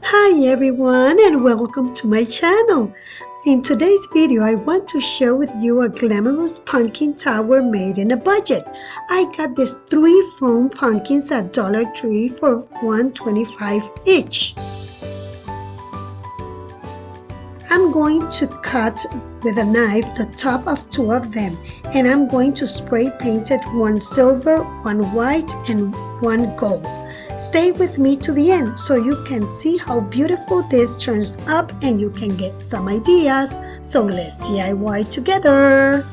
Hi everyone and welcome to my channel. In today's video, I want to share with you a glamorous pumpkin tower made in a budget. I got these 3 foam pumpkins at Dollar Tree for $1.25 each. I'm going to cut with a knife the top of 2 of them, and I'm going to spray paint it 1 silver, 1 white, and 1 gold. Stay with me to the end so you can see how beautiful this turns up and you can get some ideas. So let's DIY together.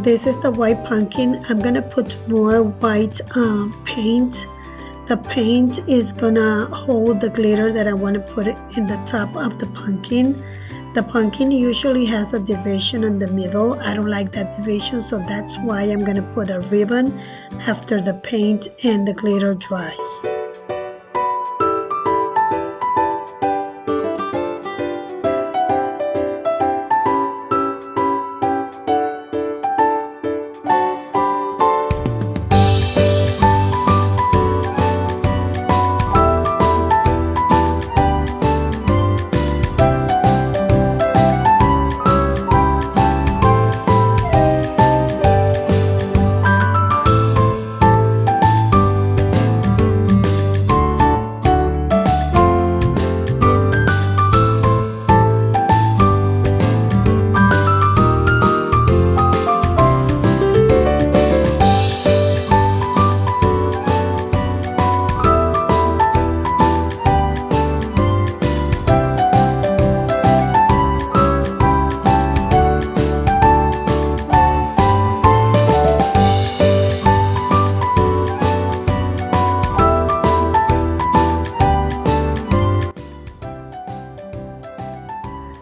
This is the white pumpkin. I'm gonna put more white paint. The paint is gonna hold the glitter that I want to put in the top of the pumpkin. The pumpkin usually has a division in the middle. I don't like that division, so that's why I'm gonna put a ribbon after the paint and the glitter dries.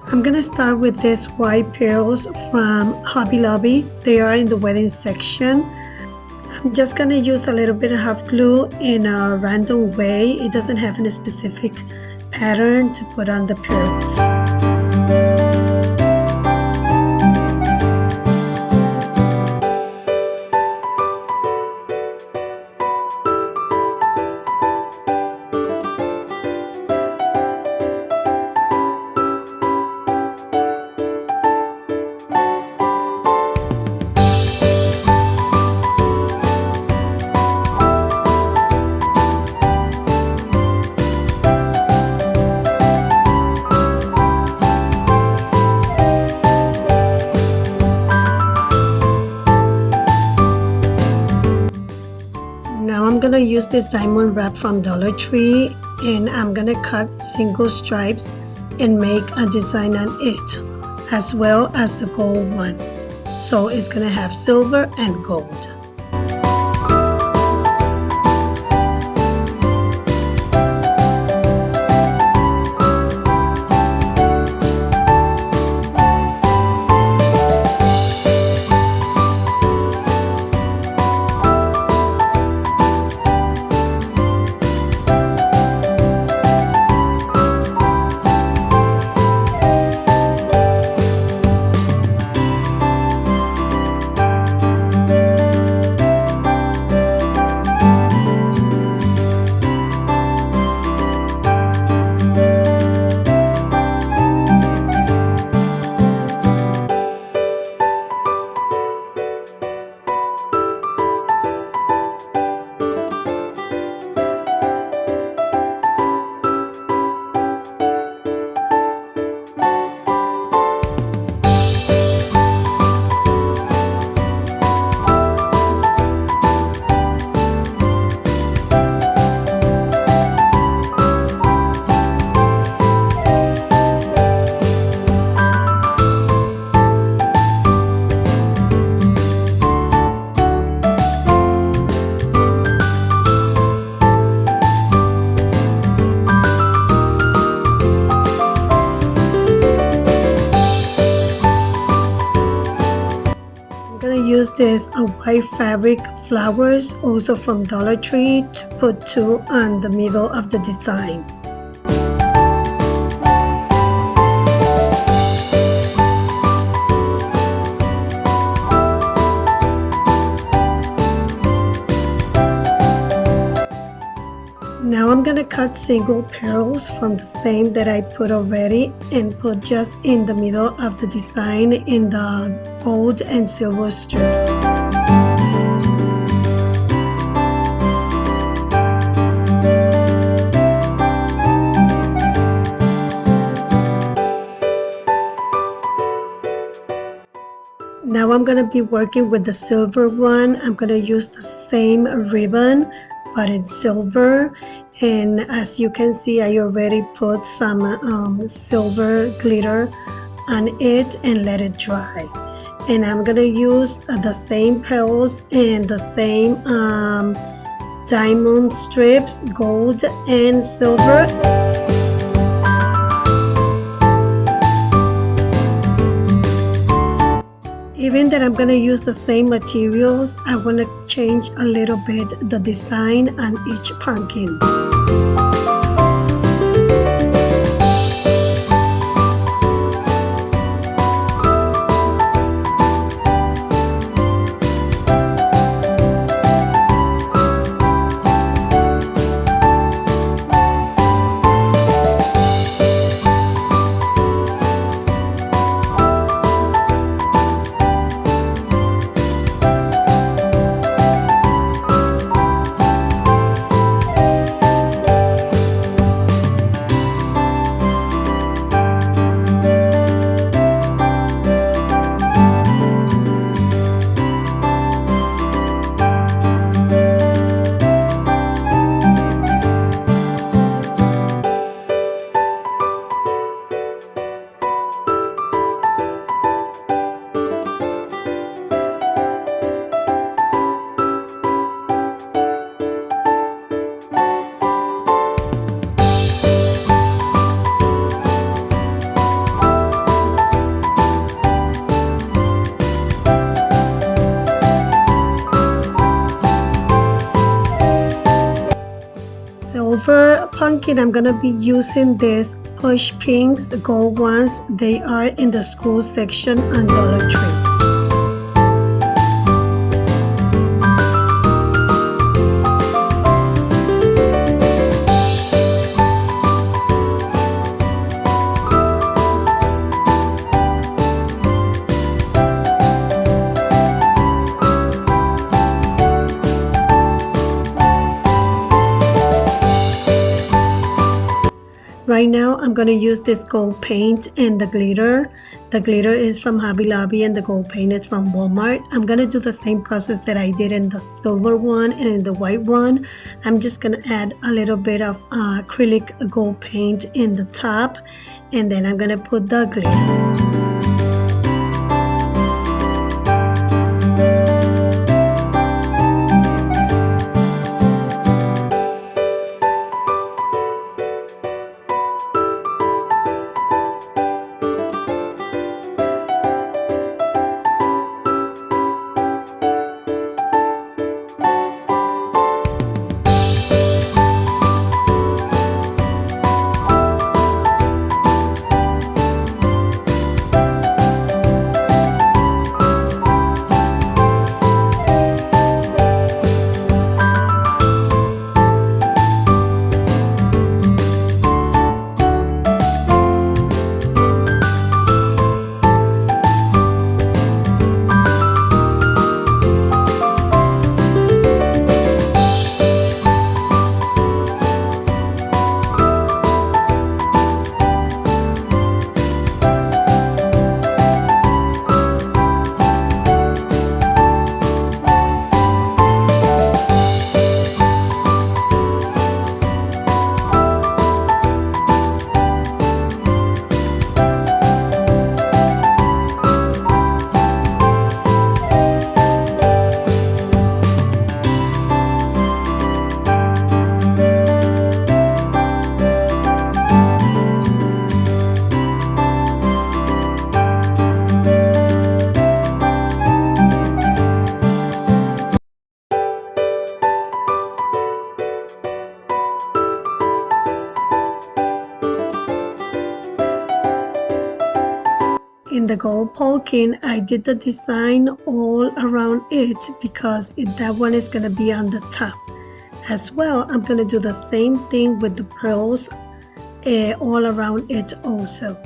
I'm gonna start with these white pearls from Hobby Lobby. They are in the wedding section. I'm just gonna use a little bit of hot glue in a random way. It doesn't have any specific pattern to put on the pearls. Now I'm gonna use this diamond wrap from Dollar Tree, and I'm gonna cut single stripes and make a design on it, as well as the gold one. So it's gonna have silver and gold. this white fabric flowers, also from Dollar Tree, to put two on the middle of the design. Now I'm gonna cut single petals from the same that I put already and put just in the middle of the design in the gold and silver strips. Now I'm gonna be working with the silver one. I'm gonna use the same ribbon but it's silver, and as you can see I already put some silver glitter on it and let it dry. And I'm gonna use the same pearls and the same diamond strips, gold and silver. Even that I'm going to use the same materials, I want to change a little bit the design on each pumpkin. Silver pumpkin, I'm gonna be using this push pinks, the gold ones. They are in the school section on Dollar Tree. Right now I'm going to use this gold paint and the glitter. The glitter is from Hobby Lobby and the gold paint is from Walmart. I'm going to do the same process that I did in the silver one and in the white one. I'm just going to add a little bit of acrylic gold paint in the top, and then I'm going to put the glitter. in the gold pumpkin, I did the design all around it because that one is going to be on the top. As well, I'm going to do the same thing with the pearls all around it also.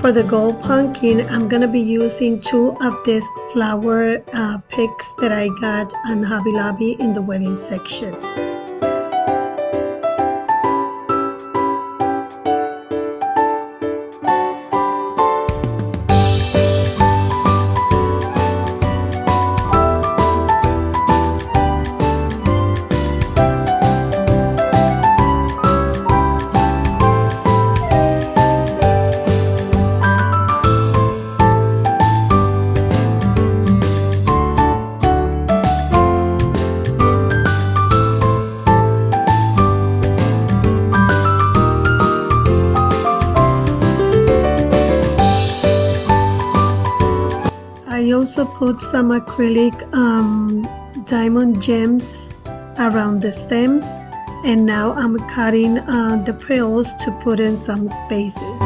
For the gold pumpkin, I'm going to be using 2 of these flower picks that I got on Hobby Lobby in the wedding section. I also put some acrylic diamond gems around the stems, and now I'm cutting the pearls to put in some spaces.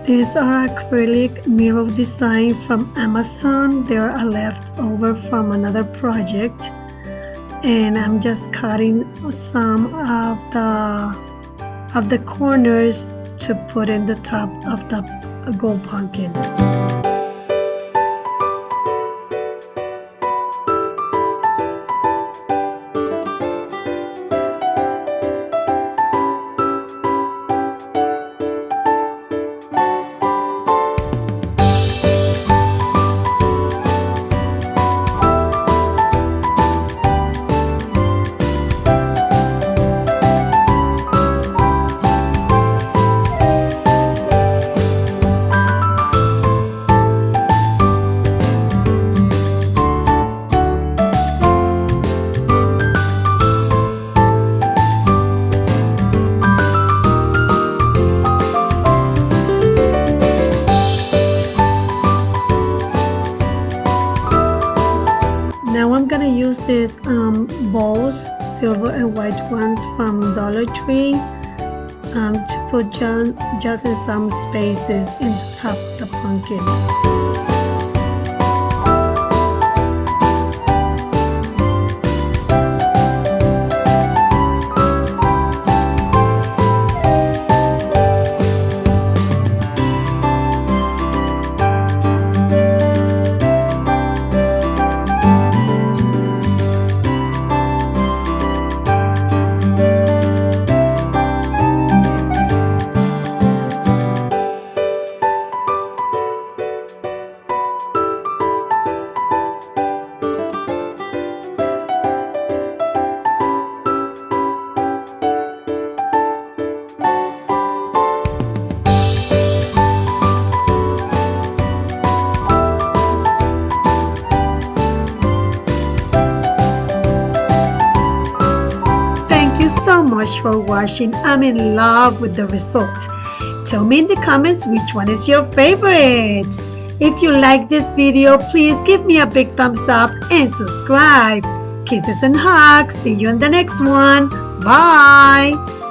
These are acrylic mirror design from Amazon. They are left over from another project, and I'm just cutting some of the corners to put in the top of the gold pumpkin. Use these balls, silver and white ones from Dollar Tree, to put just in some spaces in the top of the pumpkin. So much for watching. I'm in love with the result. Tell me in the comments which one is your favorite. If you like this video, please give me a big thumbs up and subscribe. Kisses and hugs. See you in the next one. Bye.